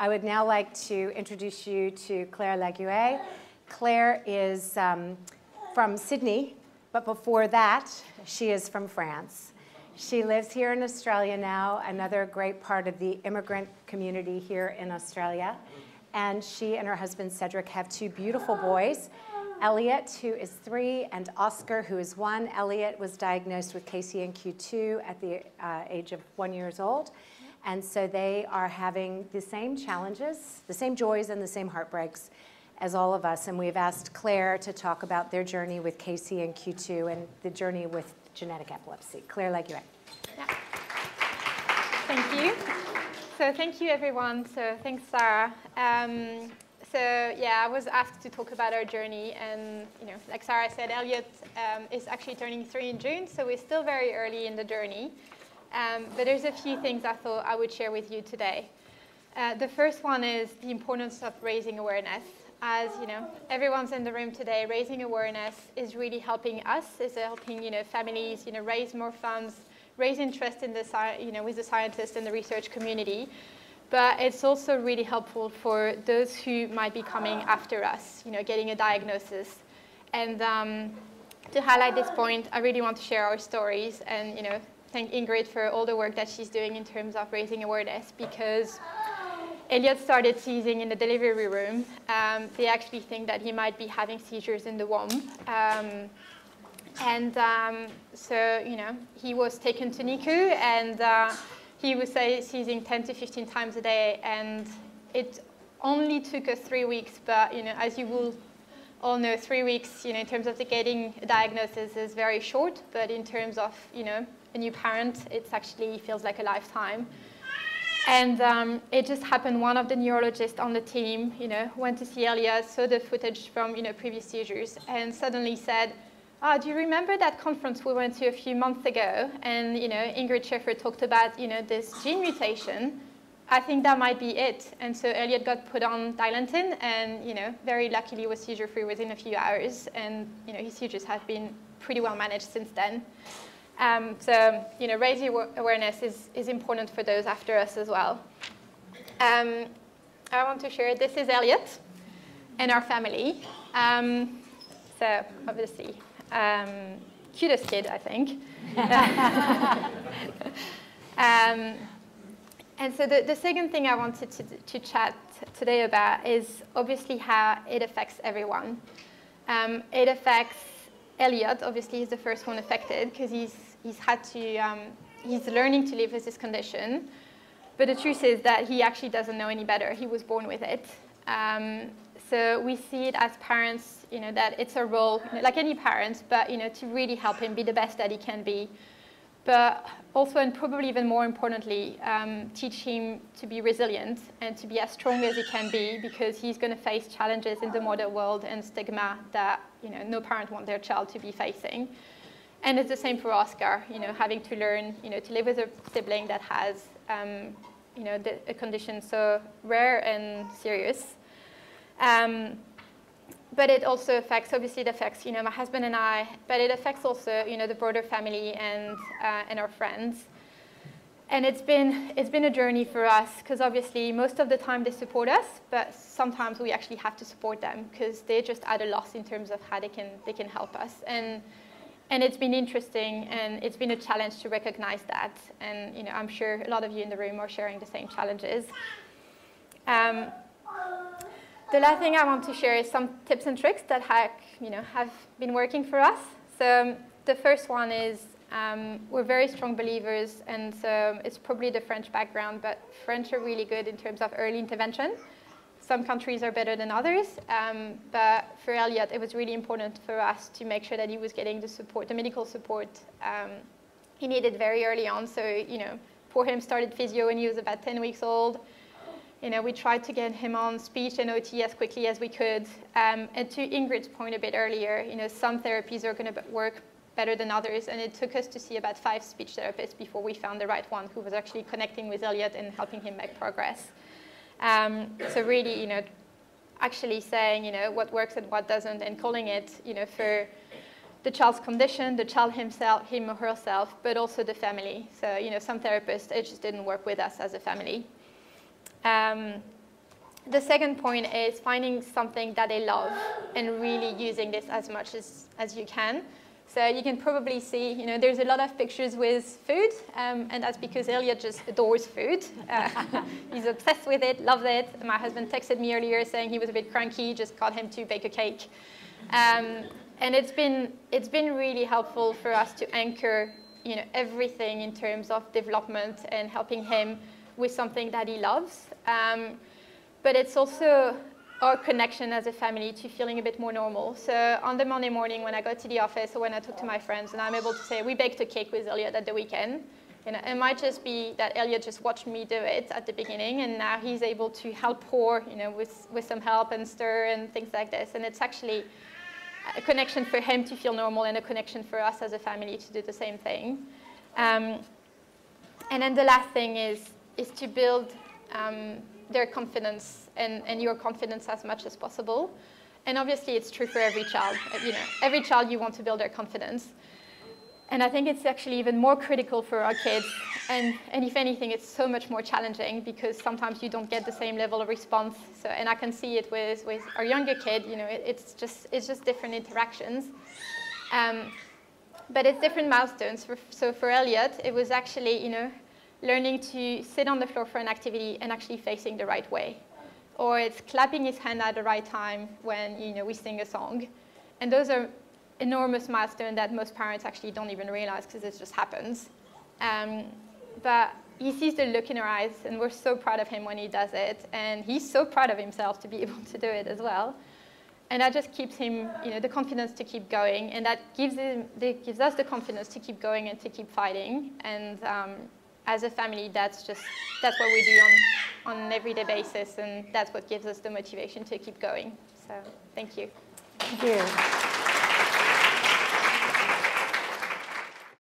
I would now like to introduce you to Audibert-Legué. Claire is from Sydney, but before that, she is from France. She lives here in Australia now, another great part of the immigrant community here in Australia. And she and her husband, Cedric, have two beautiful boys, Elliot, who is 3, and Oscar, who is 1. Elliot was diagnosed with KCNQ2 at the age of 1 year old. And so they are having the same challenges, the same joys and the same heartbreaks as all of us. And we've asked Claire to talk about their journey with KCNQ2 and the journey with genetic epilepsy. Audibert-Legué. Yeah. Thank you. So thank you, everyone. So thanks, Sarah. So yeah, I was asked to talk about our journey, and like Sarah said, Elliot is actually turning 3 in June, so we're still very early in the journey. But there's a few things I thought I would share with you today. The first one is the importance of raising awareness. As everyone's in the room today, raising awareness is really helping us, is helping families raise more funds, raise interest in the with the scientists and the research community. But it's also really helpful for those who might be coming after us, getting a diagnosis. And to highlight this point, I really want to share our stories and thank Ingrid for all the work that she's doing in terms of raising awareness, because Elliot started seizing in the delivery room. They actually think that he might be having seizures in the womb. So he was taken to NICU, and he was seizing 10 to 15 times a day, and it only took us 3 weeks, but as you will all know, 3 weeks in terms of getting a diagnosis is very short, but in terms of a new parent, it actually feels like a lifetime. And it just happened, one of the neurologists on the team went to see Elliot, saw the footage from previous seizures, and suddenly said, do you remember that conference we went to a few months ago? And Ingrid Schaeffer talked about this gene mutation. I think that might be it. And so Elliot got put on Dilantin, and very luckily was seizure-free within a few hours. And his seizures have been pretty well managed since then. So raising awareness is important for those after us as well. I want to share, this is Elliot and our family. So obviously, cutest kid, I think. And so the second thing I wanted to chat today about is obviously how it affects everyone. It affects Elliot. Obviously, he's the first one affected because he's learning to live with this condition. But the truth is that he actually doesn't know any better. He was born with it. So we see it as parents, that it's a role, like any parent, but to really help him be the best that he can be. But also, and probably even more importantly, teach him to be resilient and to be as strong as he can be, because he's going to face challenges in the modern world and stigma that no parent wants their child to be facing. And it's the same for Oscar, having to learn, to live with a sibling that has, a condition so rare and serious. But it also affects, obviously it affects, my husband and I, but it affects also, the broader family and our friends. And it's been a journey for us, because obviously most of the time they support us, but sometimes we actually have to support them because they're just at a loss in terms of how they can help us. And it's been interesting, and it's been a challenge to recognize that. And I'm sure a lot of you in the room are sharing the same challenges. The last thing I want to share is some tips and tricks that have been working for us. So the first one is we're very strong believers, and so it's probably the French background, but French are really good in terms of early intervention. Some countries are better than others, but for Elliot, it was really important for us to make sure that he was getting the support, the medical support he needed very early on. So, poor him started physio when he was about 10 weeks old. We tried to get him on speech and OT as quickly as we could. And to Ingrid's point a bit earlier, some therapies are going to work better than others, and it took us to see about 5 speech therapists before we found the right one who was actually connecting with Elliot and helping him make progress. So really, actually saying, what works and what doesn't, and calling it, for the child's condition, the child himself, him or herself, but also the family. So, some therapists, it just didn't work with us as a family. the second point is finding something that they love and really using this as much as you can. So you can probably see, there's a lot of pictures with food, and that's because Elliot just adores food. He's obsessed with it, loves it. My husband texted me earlier saying he was a bit cranky, just got him to bake a cake. And it's been really helpful for us to anchor, everything in terms of development and helping him with something that he loves. But it's also our connection as a family to feeling a bit more normal. So on the Monday morning when I go to the office or when I talk to my friends and I'm able to say, we baked a cake with Elliot at the weekend, it might just be that Elliot just watched me do it at the beginning and now he's able to help pour, with some help and stir and things like this. And it's actually a connection for him to feel normal and a connection for us as a family to do the same thing. And then the last thing is to build their confidence and your confidence as much as possible. And obviously it's true for every child. Every child you want to build their confidence. And I think it's actually even more critical for our kids. And if anything, it's so much more challenging because sometimes you don't get the same level of response. So, and I can see it with our younger kid, it's just different interactions. But it's different milestones. So for Elliot, it was actually, learning to sit on the floor for an activity and actually facing the right way. Or it's clapping his hand at the right time when we sing a song. And those are enormous milestones that most parents actually don't even realize because it just happens. But he sees the look in our eyes, and we're so proud of him when he does it. And he's so proud of himself to be able to do it as well. And that just keeps him, the confidence to keep going. And that gives us the confidence to keep going and to keep fighting. And as a family, that's what we do on an everyday basis, and that's what gives us the motivation to keep going. So thank you. Thank you.